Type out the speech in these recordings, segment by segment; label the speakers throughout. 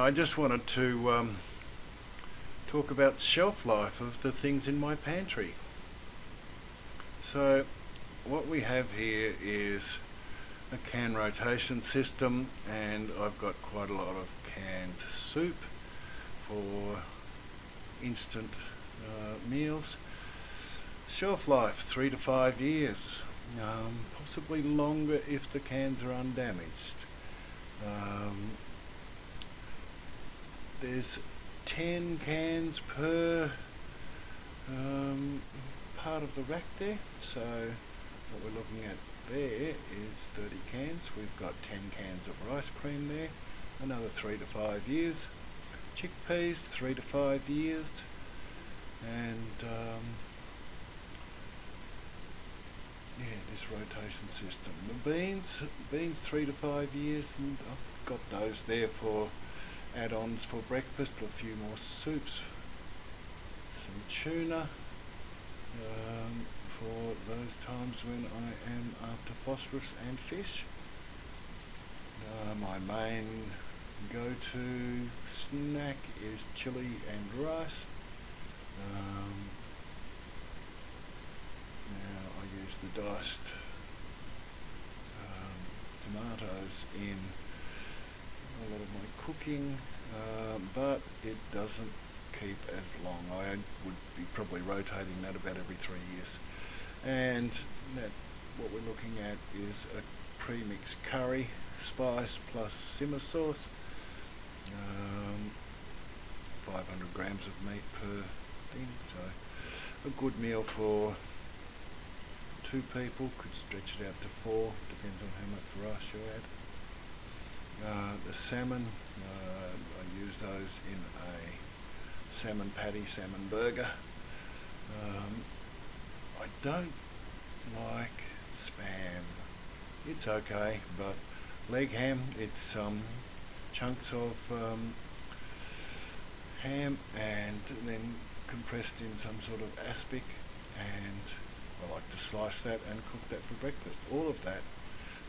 Speaker 1: I just wanted to talk about shelf life of the things in my pantry. So what we have here is a can rotation system, and I've got quite a lot of canned soup for instant meals. Shelf life 3 to 5 years, possibly longer if the cans are undamaged. There's 10 cans per part of the rack there, so what we're looking at there is 30 cans. We've got 10 cans of rice cream there, another 3 to 5 years. Chickpeas, 3 to 5 years, and this rotation system. The beans 3 to 5 years, and I've got those there for add-ons for breakfast, a few more soups, some tuna for those times when I am after phosphorus and fish. My main go-to snack is chili and rice. Now I use the diced tomatoes in a lot of my cooking, but it doesn't keep as long. I would be probably rotating that about every 3 years. And what we're looking at is a pre-mixed curry, spice plus simmer sauce, 500 grams of meat per thing, so a good meal for 2 people, could stretch it out to 4, depends on how much rice you add. The salmon, I use those in a salmon patty, salmon burger. I don't like spam. It's okay, but leg ham, it's chunks of ham and then compressed in some sort of aspic, and I like to slice that and cook that for breakfast. All of that.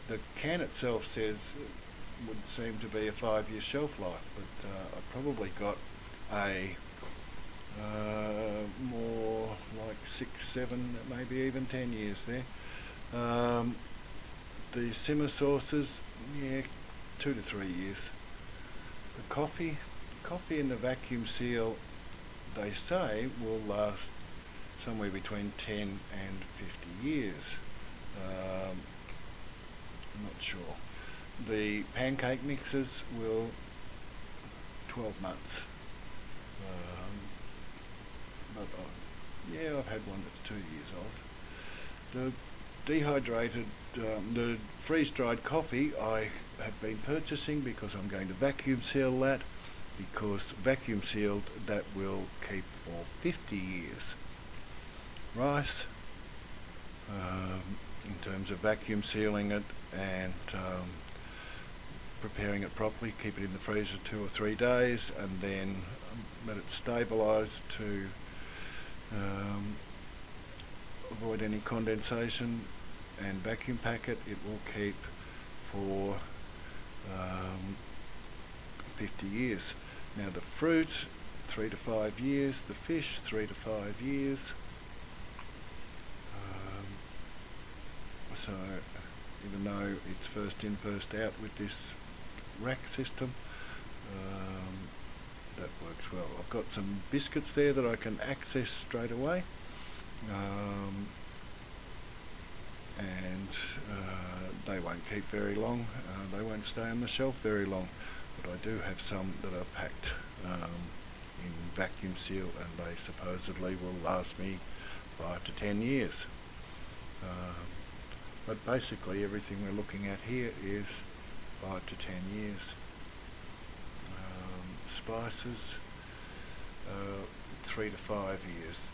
Speaker 1: The can itself says would seem to be a 5-year shelf life, but I've probably got a more like 6, 7, maybe even 10 years there. The simmer sauces, 2 to 3 years. The coffee in the vacuum seal, they say, will last somewhere between 10 and 50 years. I'm not sure. The pancake mixes will 12 months. But I've had one that's 2 years old. The dehydrated, the freeze-dried coffee I have been purchasing because I'm going to vacuum seal that, because vacuum sealed that will keep for 50 years. Rice, in terms of vacuum sealing it and preparing it properly, keep it in the freezer 2 or 3 days, and then let it stabilise to avoid any condensation, and vacuum pack it. It will keep for 50 years. Now the fruit, 3 to 5 years. The fish, 3 to 5 years. So even though it's first in, first out with this rack system, that works well. I've got some biscuits there that I can access straight away, and they won't keep very long. They won't stay on the shelf very long, but I do have some that are packed in vacuum seal, and they supposedly will last me 5 to 10 years. But basically everything we're looking at here is 5 to 10 years. Spices, 3 to 5 years,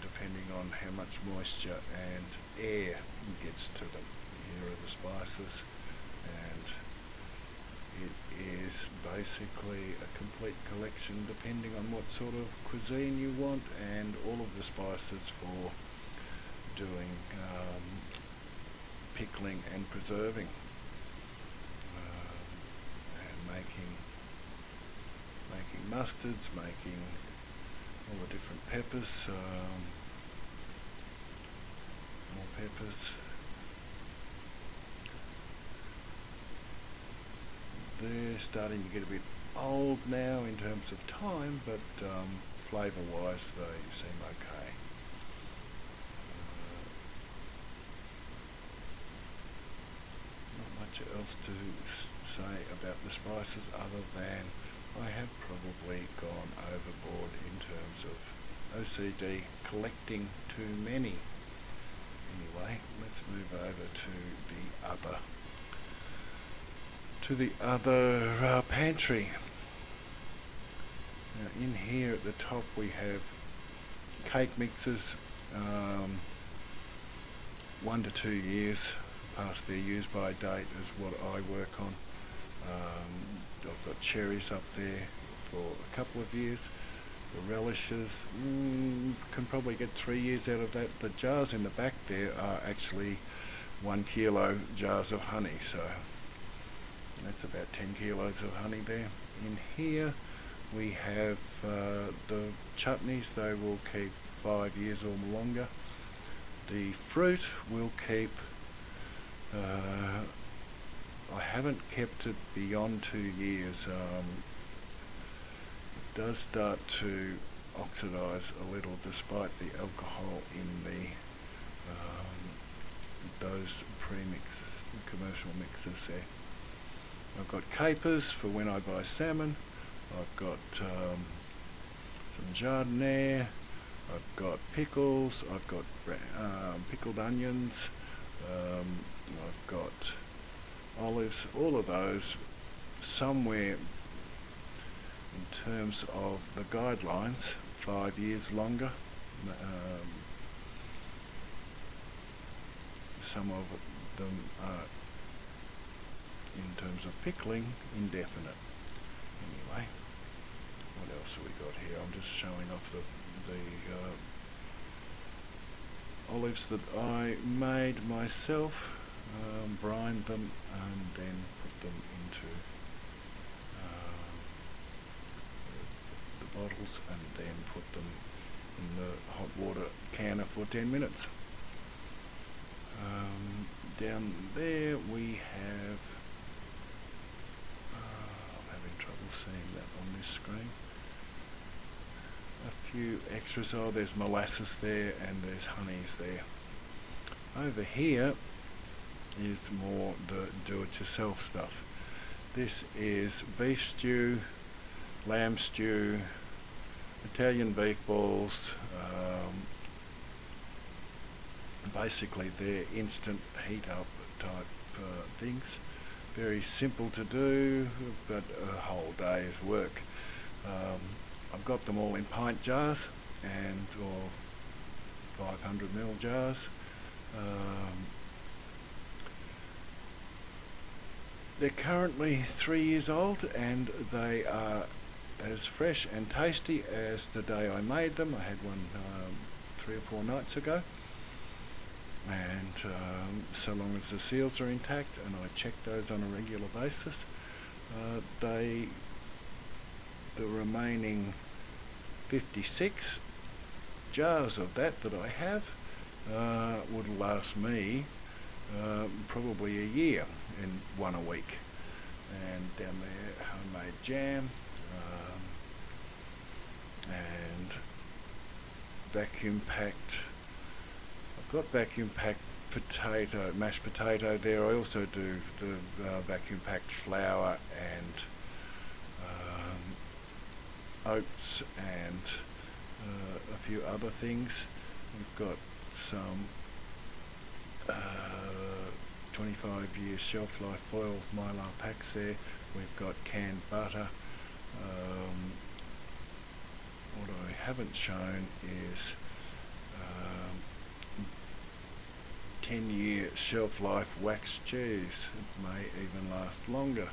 Speaker 1: depending on how much moisture and air gets to them. Here are the spices, and it is basically a complete collection depending on what sort of cuisine you want, and all of the spices for doing pickling and preserving, and making making mustards, making all the different peppers, more peppers. They're starting to get a bit old now in terms of time, but flavour wise they seem okay. Not much else to say about the spices other than I have probably gone overboard in terms of OCD collecting too many. Anyway, let's move over to the other pantry. Now in here at the top we have cake mixes, 1 to 2 years past their use by date is what I work on. I've got cherries up there for a couple of years. The relishes, can probably get 3 years out of that. The jars in the back there are actually 1 kilo jars of honey, so that's about 10 kilos of honey there. In here we have the chutneys. They will keep 5 years or longer. The fruit will keep, I haven't kept it beyond 2 years. It does start to oxidise a little despite the alcohol in those premixes, the commercial mixes there. I've got capers for when I buy salmon. I've got some jardiniere. I've got pickles. I've got pickled onions. I've got olives. All of those somewhere in terms of the guidelines 5 years longer. Some of them are, in terms of pickling, indefinite. Anyway, what else have we got here? I'm just showing off the olives that I made myself, brined them and then put them into the bottles and then put them in the hot water canner for 10 minutes. Down there we have, I'm having trouble seeing that on this screen, a few extras. Oh, there's molasses there and there's honeys there. Over here is more the do-it-yourself stuff. This is beef stew, lamb stew, Italian beef balls. Basically they're instant heat up type things. Very simple to do, but a whole day's work. I've got them all in pint jars or 500ml jars. They're currently 3 years old and they are as fresh and tasty as the day I made them. I had one 3 or 4 nights ago, and so long as the seals are intact, and I check those on a regular basis, the remaining 56 jars of that I have would last me probably a year in one a week. And down there, homemade jam, and vacuum packed. I've got vacuum packed mashed potato there. I also do the vacuum packed flour and oats and a few other things. We've got some 25-year shelf life foil mylar packs there. We've got canned butter. What I haven't shown is 10-year shelf life wax cheese. It may even last longer,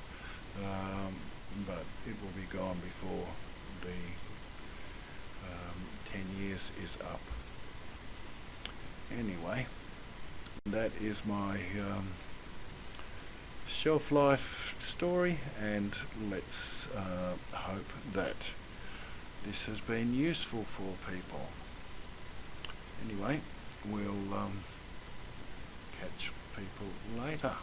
Speaker 1: but it will be gone before the 10 years is up. Anyway, that is my shelf life story, and let's hope that this has been useful for people. Anyway, we'll catch people later.